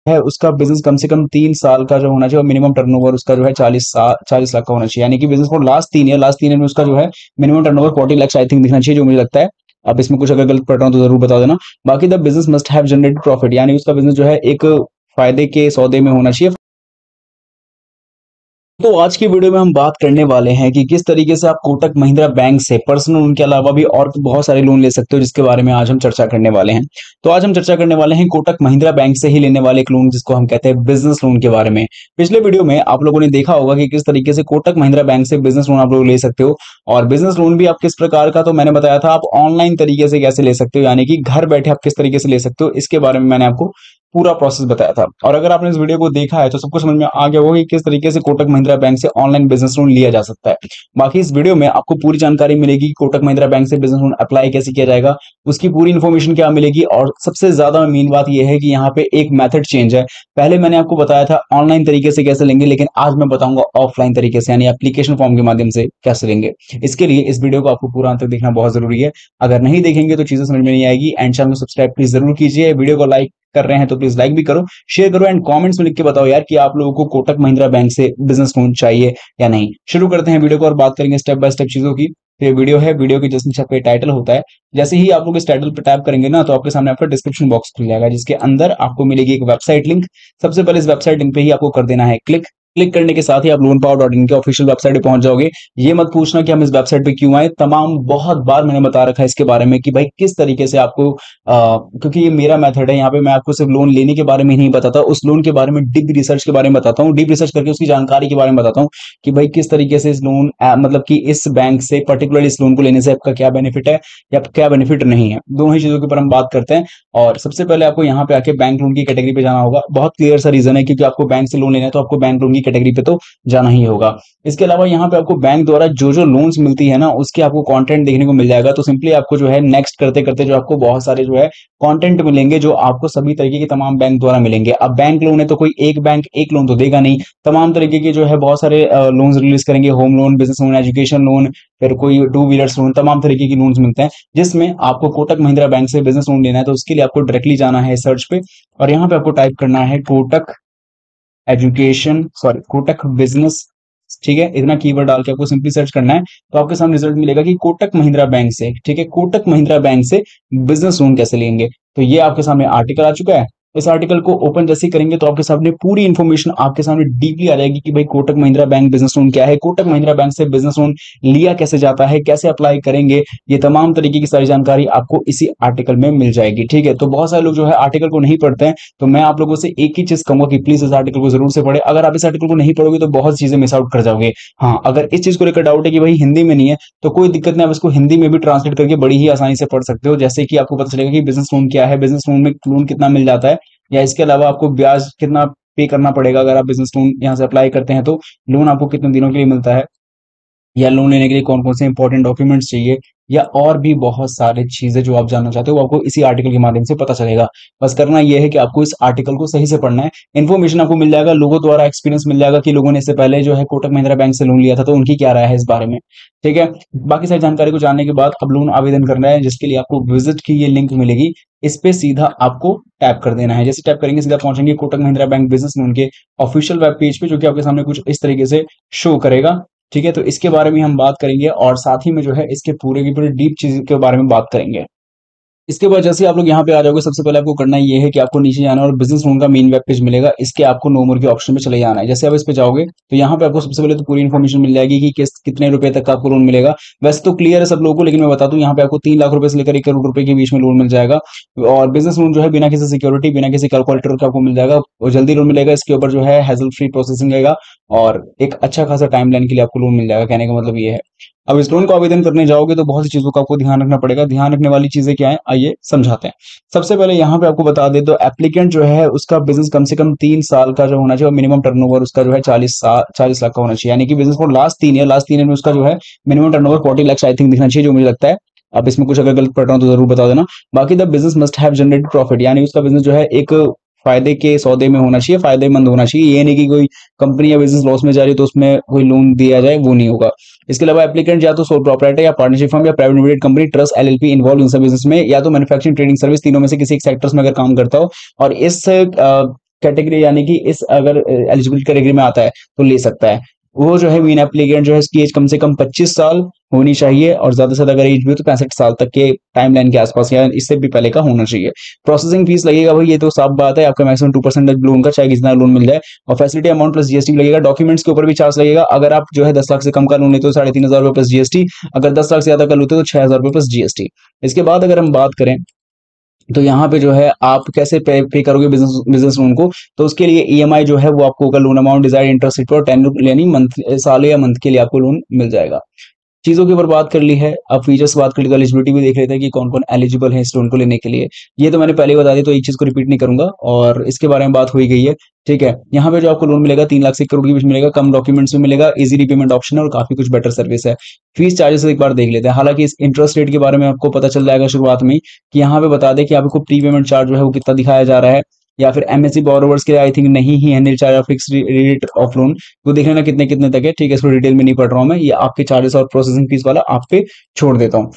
है उसका बिजनेस कम से कम 3 साल का जो होना चाहिए और मिनिमम टर्नओवर उसका जो है 40 लाख का होना चाहिए। यानी कि बिजनेस फॉर लास्ट 3 ईयर में उसका जो है minimum turnover 40 lakh I think दिखना चाहिए, जो मुझे लगता है। अब इसमें कुछ अगर गलत पढ़ रहा हूँ तो जरूर बता देना। बाकी the business must have generated profit, यानी उसका बिजनेस जो है एक फायदे के सौदे में होना चाहिए। तो आज की वीडियो में हम बात करने वाले हैं कि किस तरीके से आप कोटक महिंद्रा बैंक से पर्सनल लोन के अलावा भी और बहुत सारे लोन ले सकते हो, जिसके बारे में आज हम चर्चा करने वाले हैं। तो आज हम चर्चा करने वाले हैं कोटक महिंद्रा बैंक से ही लेने वाले एक लोन, जिसको हम कहते हैं बिजनेस लोन के बारे में। पिछले वीडियो में आप लोगों ने देखा होगा कि किस तरीके से कोटक महिंद्रा बैंक से बिजनेस लोन आप लोग ले सकते हो, और बिजनेस लोन भी आप किस प्रकार का, तो मैंने बताया था आप ऑनलाइन तरीके से कैसे ले सकते हो, यानी कि घर बैठे आप किस तरीके से ले सकते हो, इसके बारे में मैंने आपको पूरा प्रोसेस बताया था। और अगर आपने इस वीडियो को देखा है तो सबको समझ में आ गया होगा कि किस तरीके से कोटक महिंद्रा बैंक से ऑनलाइन बिजनेस लोन लिया जा सकता है। बाकी इस वीडियो में आपको पूरी जानकारी मिलेगी कि कोटक महिंद्रा बैंक से बिजनेस लोन अप्लाई कैसे किया जाएगा, उसकी पूरी इन्फॉर्मेशन क्या मिलेगी, और सबसे ज्यादा मेन बात यह है कि यहाँ पे एक मेथड चेंज है। पहले मैंने आपको बताया था ऑनलाइन तरीके से कैसे लेंगे, लेकिन आज मैं बताऊंगा ऑफलाइन तरीके से, यानी एप्लीकेशन फॉर्म के माध्यम से कैसे लेंगे। इसके लिए इस वीडियो को आपको पूरा अंत तक देखना बहुत जरूरी है। अगर नहीं देखेंगे तो चीजें समझ में नहीं आएगी। एंड चैनल को सब्सक्राइब प्लीज जरूर कीजिए। वीडियो को लाइक कर रहे हैं तो प्लीज लाइक भी करो, शेयर करो, एंड कमेंट्स में लिख के बताओ यार कि आप लोगों को कोटक महिंद्रा बैंक से बिजनेस लोन चाहिए या नहीं। शुरू करते हैं वीडियो को और बात करेंगे स्टेप बाय स्टेप चीजों की। तो ये वीडियो है, वीडियो के जस्ट नीचे आपका टाइटल होता है। जैसे ही आप लोग इस टाइटल पर टैप करेंगे ना, तो आपके सामने आपका डिस्क्रिप्शन बॉक्स खुल जाएगा, जिसके अंदर आपको मिलेगी एक वेबसाइट लिंक। सबसे पहले इस वेबसाइट लिंक पे ही आपको कर देना है क्लिक। क्लिक करने के साथ ही आप loanpower.in के ऑफिशियल वेबसाइट पे पहुंच जाओगे। ये मत पूछना कि हम इस वेबसाइट पे क्यों आए, तमाम बहुत बार मैंने बता रखा है इसके बारे में कि भाई किस तरीके से आपको क्योंकि ये मेरा मेथड है, यहाँ पे मैं आपको सिर्फ लोन लेने के बारे में ही नहीं बताता, उस लोन के बारे में डीप रिसर्च के बारे में बताता हूँ, डीप रिसर्च करके उसकी जानकारी के बारे में बताता हूँ कि भाई किस तरीके से इस लोन मतलब कि इस बैंक से पर्टिकुलरली इस लोन को लेने से आपका क्या बेनिफिट है या क्या बेनिफिट नहीं है। दोनों ही चीजों के ऊपर हम बात करते हैं। और सबसे पहले आपको यहाँ पे आके बैंक लोन की कैटेगरी पे जाना होगा। बहुत क्लियर सा रीजन है, क्योंकि आपको बैंक से लोन लेना है तो आपको बैंक लोन की कैटेगरी पे तो जाना ही होगा। इसके अलावा यहाँ पे आपको बैंक द्वारा जो जो लोन्स मिलती है ना, उसके आपको कंटेंट देखने को मिल जाएगा। तो सिंपली आपको जो है नेक्स्ट करते करते जो आपको बहुत सारे जो है कंटेंट मिलेंगे, जो आपको सभी तरीके के तमाम बैंक द्वारा मिलेंगे। अब बैंक लोन है तो कोई एक बैंक एक लोन तो देगा नहीं, तमाम तरीके के जो है बहुत सारे लोन्स रिलीज करेंगे। Home loan, business loan, education loan, फिर कोई टू व्हीलर्स लोन, तमाम तरीके की लोन्स मिलते हैं। जिसमें आपको कोटक महिंद्रा बैंक से बिजनेस लोन लेना है तो उसके लिए आपको डायरेक्टली जाना है सर्च पे, और यहाँ पे आपको टाइप करना है Kotak education, sorry Kotak business. ठीक है, इतना कीवर्ड डाल के आपको सिंपली सर्च करना है, तो आपके सामने रिजल्ट मिलेगा कि कोटक महिंद्रा बैंक से, ठीक है, कोटक महिंद्रा बैंक से बिजनेस लोन कैसे लेंगे। तो ये आपके सामने आर्टिकल आ चुका है। इस आर्टिकल को ओपन जैसे ही करेंगे तो आपके सामने पूरी इंफॉर्मेशन आपके सामने डीपली आ जाएगी कि भाई Kotak Mahindra bank business loan क्या है, कोटक महिंद्रा बैंक से बिजनेस लोन लिया कैसे जाता है, कैसे अप्लाई करेंगे, ये तमाम तरीके की सारी जानकारी आपको इसी आर्टिकल में मिल जाएगी। ठीक है, तो बहुत सारे लोग जो है आर्टिकल को नहीं पढ़ते हैं, तो मैं आप लोगों से एक ही चीज कहूंगा कि प्लीज इस आर्टिकल को जरूर से पढ़े। अगर आप इस आर्टिकल को नहीं पढ़ोगे तो बहुत चीजें मिस आउट कर जाओगे। हाँ, अगर इस चीज को लेकर डाउट है कि भाई हिंदी में नहीं है, तो कोई दिक्कत नहीं, आप इसको हिंदी में भी ट्रांसलेट करके बड़ी ही आसानी से पढ़ सकते हो। जैसे कि आपको पता चलेगा कि बिजनेस लोन क्या है, बिजनेस लोन में लोन कितना मिल जाता है, या इसके अलावा आपको ब्याज कितना पे करना पड़ेगा अगर आप बिजनेस लोन यहाँ से अप्लाई करते हैं, तो लोन आपको कितने दिनों के लिए मिलता है, या लोन लेने के लिए कौन कौन से इंपॉर्टेंट डॉक्यूमेंट्स चाहिए, या और भी बहुत सारी चीजें जो आप जानना चाहते हो वो आपको इसी आर्टिकल के माध्यम से पता चलेगा। बस करना यह है कि आपको इस आर्टिकल को सही से पढ़ना है। इन्फॉर्मेशन आपको मिल जाएगा, लोगों द्वारा एक्सपीरियंस मिल जाएगा कि लोगों ने इससे पहले जो है कोटक महिंद्रा बैंक से लोन लिया था, तो उनकी क्या राय है इस बारे में। ठीक है, बाकी सारी जानकारी को जानने के बाद अब लोन आवेदन करना है, जिसके लिए आपको विजिट की ये लिंक मिलेगी, इस पे सीधा आपको टैप कर देना है। जैसे टैप करेंगे सीधा पहुंचेंगे Kotak Mahindra bank business loan के ऑफिशियल वेब पेज पे, जो कि आपके सामने कुछ इस तरीके से शो करेगा। ठीक है, तो इसके बारे में हम बात करेंगे, और साथ ही में जो है इसके पूरे की पूरी डीप चीज के बारे में बात करेंगे। इसके बाद जैसे आप लोग यहाँ पे आ जाओगे, सबसे पहले आपको करना ये है कि आपको नीचे जाना है और बिजनेस लोन का मेन वेब पेज मिलेगा, इसके आपको नो मोर के ऑप्शन में चले जाना है। जैसे आप इस पे जाओगे तो यहाँ पे आपको सबसे पहले तो पूरी इन्फॉर्मेशन मिल जाएगी कि किस कितने रुपए तक का आपको लोन मिलेगा। वैसे तो क्लियर है सब लोगों को, लेकिन मैं बता दूं यहाँ पे आपको 3 लाख रुपए से लेकर 1 करोड़ रुपए के बीच में लोन मिल जाएगा। और बिजनेस लोन जो है बिना किसी सिक्योरिटी, बिना किसी कैलकुलेटर का आपको मिल जाएगा, और जल्दी लोन मिलेगा। इसके ऊपर जो है हैसल फ्री प्रोसेसिंग रहेगा, और एक अच्छा खासा टाइम लाइन के लिए आपको लोन मिल जाएगा। कहने का मतलब ये है। अब इस लोन को आवेदन करने जाओगे तो बहुत सी चीजों का आपको ध्यान रखना पड़ेगा। ध्यान रखने वाली चीजें क्या है, आइए समझाते हैं। सबसे पहले यहाँ पे आपको बता दे तो एप्लीकेंट जो है उसका बिजनेस कम से कम 3 साल का जो होना चाहिए, और मिनिमम टर्नओवर उसका जो है 40 लाख का होना चाहिए। यानी कि बिजनेस फॉर लास्ट 3 ईयर में उसका जो है minimum turnover 40 lakh I think दिखना चाहिए, जो मुझे लगता है। अब इसमें कुछ अगर गलत पढ़ रहा हूँ तो जरूर बता देना। बाकी the business must have generated profit, यानी उसका बिजनेस जो है एक फायदे के सौदे में होना चाहिए, फायदेमंद होना चाहिए। ये नहीं कि कोई कंपनी या बिजनेस लॉस में जा रही है तो उसमें कोई लोन दिया जाए, वो नहीं होगा। इसके अलावा एप्लीकेंट या तो सोल प्रोप्राइटर या पार्टनरशिप फर्म या private limited company, trust, LLP involve in सब बिजनेस में, या तो मैन्युफैक्चरिंग, ट्रेडिंग, सर्विस, तीनों में से किसी एक सेक्टर्स में अगर काम करता हो, और इस कैटेगरी यानी कि इस अगर एलिजिबल कैटेगरी में आता है तो ले सकता है। वो जो है मेन एप्लीकेंट जो है इसकी एज कम से कम 25 साल होनी चाहिए और ज्यादा से ज्यादा अगर एज भी हो तो 65 साल तक के टाइमलाइन के आसपास या इससे भी पहले का होना चाहिए। प्रोसेसिंग फीस लगेगा भाई, ये तो साफ बात है, आपका मैक्सिमम 2% लोन का, चाहे कितना लोन मिल जाए। और फैसिलिटी अमाउंट प्लस जीएसटी लगेगा। डॉक्यूमेंट्स के ऊपर भी चार्ज लगेगा। अगर आप जो है 10 लाख से कम का लोन लेते हो 3,500 रुपये प्लस जीएसटी, अगर 10 लाख से ज्यादा का लेते हो तो 6,000 रुपये प्लस जीएसटी। इसके बाद अगर हम बात करें तो यहाँ पे जो है आप कैसे पे करोगे बिजनेस बिजनेस लोन को, तो उसके लिए ईएमआई जो है वो आपको होगा loan amount desired interest rate पर 10 यानी मंथ, साल या मंथ के लिए आपको लोन मिल जाएगा। चीजों के ऊपर बात कर ली है, अब फीचर्स बात कर ली तो एलिजिबिलिटी भी देख लेते हैं कि कौन कौन एलिजिबल है इस लोन को लेने के लिए। ये तो मैंने पहले ही बता दिया तो एक चीज को रिपीट नहीं करूंगा और इसके बारे में बात हो ही गई है। ठीक है, यहाँ पे जो आपको लोन मिलेगा 3 लाख से 1 करोड़ के बीच मिलेगा, कम डॉक्यूमेंट्स में मिलेगा, इजी रीपेमेंट ऑप्शन है और काफी कुछ बेटर सर्विस है। फीस चार्जेस एक बार देख लेते हैं। हालांकि इस इंटरेस्ट रेट के बारे में आपको पता चल जाएगा शुरुआत में कि यहाँ पे बता दें कि आपको प्री पेमेंट चार्ज जो है वो कितना दिखाया जा रहा है, या फिर एमएससी बोरोवर्स के लिए आई थिंक नहीं ही है, charge of fix rate of loan, तो देख लेना कितने कितने तक है। ठीक है, इसको डिटेल में नहीं पढ़ रहा हूँ मैं, ये आपके चार्जेस और प्रोसेसिंग फीस वाला आप पे छोड़ देता हूँ,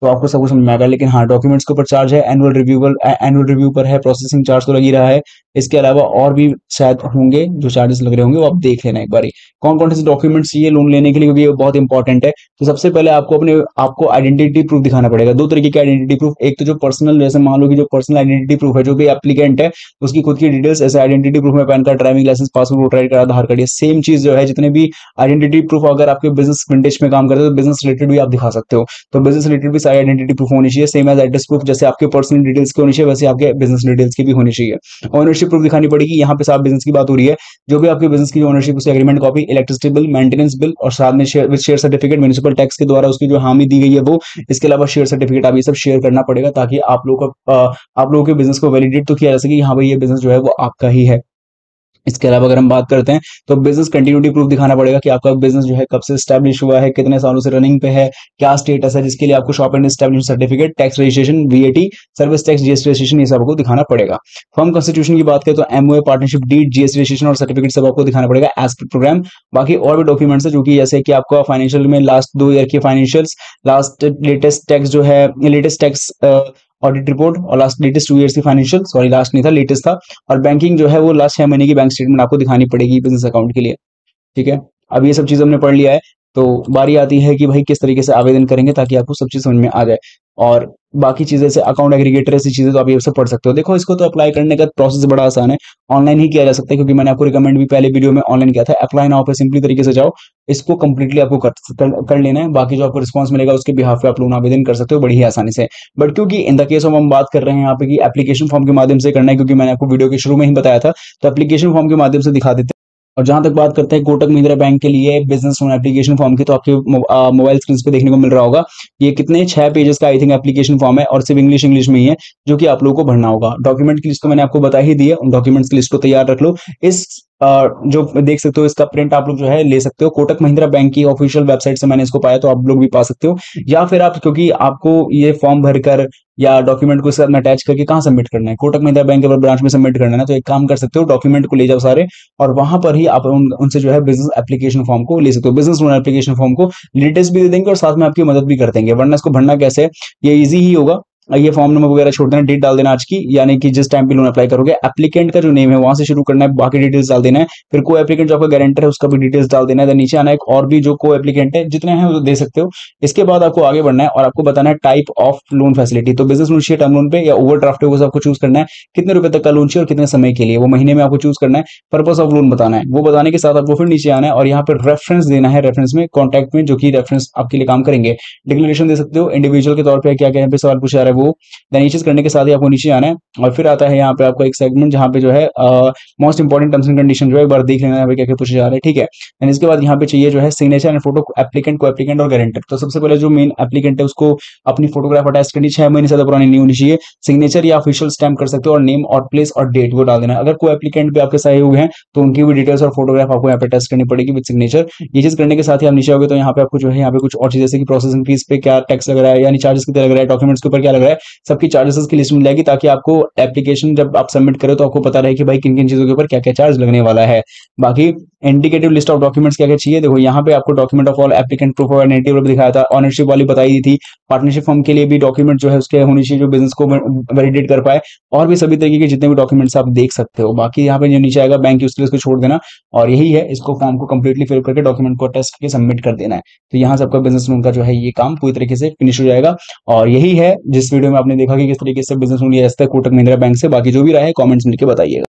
तो आपको सब कुछ समझ में आएगा। लेकिन हाँ, डॉक्यूमेंट्स के ऊपर चार्ज है, एनुअल रिव्यू पर है, प्रोसेसिंग चार्ज तो लग ही रहा है। इसके अलावा और भी शायद होंगे जो चार्जेस लग रहे होंगे, वो आप देख लेना एक बारी। कौन कौन से डॉक्यूमेंट्स चाहिए लोन लेने के लिए, क्योंकि ये बहुत इंपॉर्टेंट है। तो सबसे पहले आपको आइडेंटिटी प्रूफ दिखाना पड़ेगा। दो तरीके के आइडेंटिटी प्रूफ, एक तो जो पर्सनल, जैसे मान लो कि जो पर्सनल आइडेंटिटी प्रूफ है जो भी एप्लीकेंट है उसकी खुद की डिटेल्स, ऐसे आइडेंटिटी प्रूफ में PAN card, driving licence, passport, voter I card, Aadhaar card, ये सेम चीज जो है जितने भी आइडेंटिटी प्रूफ अगर आपके बिजनेस विंटेज में काम करते हो तो बिजनेस रिलेटेड भी आप दिखा सकते हो। तो बिजनेस रिलेटेड भी सारी आइडेंटिटी प्रूफ होनी चाहिए, सेम एज एड्रेस प्रूफ, जैसे आपके पर्सनल डिटेल्स की होनी चाहिए वैसे आपके बिजनेस डिटेल्स की भी होनी चाहिए। ओनरशिप प्रूफ दिखानी पड़ेगी, यहाँ पे साफ बिजनेस की बात हो रही है, जो भी आपके बिजनेस की ओनरशिप उसकी agreement copy, electricity bill, maintenance bill और साथ में शेयर सर्टिफिकेट, म्युनिसिपल टैक्स के द्वारा उसकी जो हामी दी गई है वो, इसके अलावा शेयर सर्टिफिकेट आप ये सब शेयर करना पड़ेगा ताकि आप लोगों के बिजनेस को वैलिडेट तो किया जा सके, हाँ भाई ये बिजनेस जो है वो आपका ही है। इसके अलावा अगर हम बात करते हैं तो बिजनेस कंटिन्यूटी प्रूफ दिखाना पड़ेगा कि आपका बिजनेस जो है कब से स्टैब्लिश हुआ है, कितने सालों से रनिंग पे है, क्या स्टेटस है, जिसके लिए आपको shop and establishment certificate, tax registration, VAT, service tax, GST registration, ये सब आपको दिखाना पड़ेगा। फर्म कॉन्स्टिट्यूशन की बात करें तो MOA, partnership deed, GST registration और सर्टिफिकेट सब आपको दिखाना पड़ेगा एज पर प्रोग्राम। बाकी और भी डॉक्यूमेंट्स है जो कि जैसे कि आपका फाइनेंशियल में लास्ट 2 ईयर की फाइनेंशियल्स, लास्ट लेटेस्ट टैक्स जो है, लेटेस्ट टैक्स ऑडिट रिपोर्ट और लास्ट लेटेस्ट 2 ईयर्स की फाइनेंशियल, सॉरी लास्ट नहीं था लेटेस्ट था, और बैंकिंग जो है वो लास्ट 6 महीने की बैंक स्टेटमेंट आपको दिखानी पड़ेगी बिजनेस अकाउंट के लिए। ठीक है, अब ये सब चीज हमने पढ़ लिया है, तो बारी आती है कि भाई किस तरीके से आवेदन करेंगे ताकि आपको सब चीज समझ में आ जाए। और बाकी चीजें जैसे अकाउंट एग्रीगेटर, ऐसी चीजें तो आप ये सब पढ़ सकते हो। देखो, इसको तो अप्लाई करने का प्रोसेस बड़ा आसान है, ऑनलाइन ही किया जा सकता है, क्योंकि मैंने आपको रिकमेंड भी पहले वीडियो में ऑनलाइन किया था। अप्लाई नाउ पे सिंपली तरीके से जाओ, इसको कंप्लीटली आपको कर लेना है। बाकी जो आपको रिस्पांस मिलेगा उसके बिहाफ पे आप लोन आवेदन कर सकते हो बड़ी ही आसानी से। बट क्योंकि इन द केस हम बात कर रहे हैं यहाँ पे कि एप्लीकेशन फॉर्म के माध्यम से करना है, क्योंकि मैंने आपको वीडियो के शुरू में ही बताया था, तो एप्लीकेशन फॉर्म के माध्यम से दिखा देते हैं। और जहां तक बात करते हैं कोटक महिंद्रा बैंक के लिए बिजनेस लोन एप्लीकेशन फॉर्म की, तो आपके मोबाइल स्क्रीन पे देखने को मिल रहा होगा। ये कितने 6 पेजेस का आई थिंक एप्लीकेशन फॉर्म है और सिर्फ इंग्लिश में ही है, जो कि आप लोगों को भरना होगा। डॉक्यूमेंट की लिस्ट तो मैंने आपको बता ही दी है, उन डॉक्यूमेंट्स की लिस्ट को तैयार रख लो। इस जो देख सकते हो इसका प्रिंट आप लोग जो है ले सकते हो, कोटक महिंद्रा बैंक की ऑफिशियल वेबसाइट से मैंने इसको पाया, तो आप लोग भी पा सकते हो। या फिर आप, क्योंकि आपको ये फॉर्म भरकर या डॉक्यूमेंट को इसके साथ में अटैच करके कहाँ सबमिट करना है, कोटक महिंद्रा बैंक के ब्रांच में सबमिट करना है ना, तो एक काम कर सकते हो, डॉक्यूमेंट को ले जाओ सारे और वहां पर ही आप उनसे जो है बिजनेस एप्लीकेशन फॉर्म को ले सकते हो। बिजनेस लोन एप्लीकेशन फॉर्म को डिटेल्स भी दे देंगे और साथ में आपकी मदद भी कर देंगे। वरना इसको भरना कैसे है, ये ईजी ही होगा। ये फॉर्म नंबर वगैरह छोड़ देना, डेट डाल देना आज की, यानी कि जिस टाइम पे लोन अप्लाई करोगे, एप्लीकेंट का जो नेम है वहां से शुरू करना है, बाकी डिटेल्स डाल देना है। फिर को एप्लीकेंट जो आपका गारंटर है उसका भी डिटेल्स डाल देना है। नीचे आना है, और भी जो को एप्लीकेंट है जितने हैं वो दे सकते हो। इसके बाद आपको आगे बढ़ना है और आपको बताना है टाइप ऑफ लोन फैसिलिटी। तो बिजनेस लोन चाहिए टर्म लोन पे या ओवरड्राफ्ट पे, आपको चूज करना है कितने रुपए तक का लोन चाहिए और कितने समय के लिए, वो महीने में आपको चूज करना है। पर्पस ऑफ लोन बताना है, वो बताने के साथ आपको फिर नीचे आना है और यहाँ पर रेफरेंस देना है, रेफरेंस में कॉन्टैक्ट में जो कि रेफरेंस आपके लिए काम करेंगे। डिक्लेरेशन दे सकते हो इंडिविजुअल के तौर पर, क्या क्या यहाँ पे सवाल पूछा जा रहा है वो नीचे करने के साथ ही आपको नीचे आना है। और फिर आता है यहाँ पे आपका एक सेगमेंट जहाँ पे जो है most important terms and condition जो है एक बार देख लेना है क्या क्या पूछे जा रहे हैं। ठीक है, एंड इसके बाद यहाँ पे चाहिए जो है सिग्नेचर एंड फोटो एप्लीकेंट, को एप्लीकेंट और गारंटर। तो सबसे पहले जो मेन एप्लीकेंट है उसको अपनी फोटोग्राफ अटैच करनी, 6 महीने से ज्यादा पुरानी नहीं होनी चाहिए। सिग्नेचर या ऑफिशियल स्टैम्प कर सकते हो और नेम और प्लेस और डेट वो डाल देना। अगर को एप्लीकेंट भी आपके सही हुए हैं तो उनकी भी डिटेल्स और फोटोग्राफ आपको यहाँ पे अटैच करनी पड़ेगी विद सिग्नेचर। ये चीज करने के साथ ही आप नीचे आओगे तो यहाँ पे आपको जो है यहाँ पे कुछ और चीज जैसे कि प्रोसेसिंग फीस पे क्या टैक्स लग रहा है, यानी चार्जेस कितने लग रहा है, डॉक्यूमेंट्स के ऊपर क्या लग रहा है, सबकी चार्जेस की लिस्ट मिल जाएगी, ताकि आपको एप्लीकेशन जब आप सबमिट करो तो आपको पता रहे कि भाई किन किन चीजों के ऊपर क्या क्या चार्ज लगने वाला है। बाकी इंडिकेटिव लिस्ट ऑफ डॉक्यूमेंट्स क्या क्या चाहिए, देखो यहाँ पे आपको document of all applicant, proof of identity वाला भी दिखाया था, ऑनरशिप वाली बताई दी थी, पार्टनरशिप फॉर्म के लिए भी डॉक्यूमेंट जो है उसके होनी चाहिए जो बिजनेस को वैलिडेट कर पाए, और भी सभी तरीके के जितने भी डॉक्यूमेंट्स आप देख सकते हो। बाकी यहाँ पे जो नीचे आएगा बैंक यूज केस को छोड़ देना, और यही है, इसको फॉर्म को कंप्लीटली फिल करके डॉक्यूमेंट को अटैच करके सबमिट कर देना है। तो यहाँ से आपका बिजनेस लोन का जो है ये काम पूरी तरीके से फिनिश हो जाएगा। और यही है जिस वीडियो में आपने देखा कि किस तरीके से बिजनेस लोन लिया जा सकता है कोटक महिंद्रा बैंक से। बाकी जो भी रहा है कमेंट्स में लिख के बताइएगा।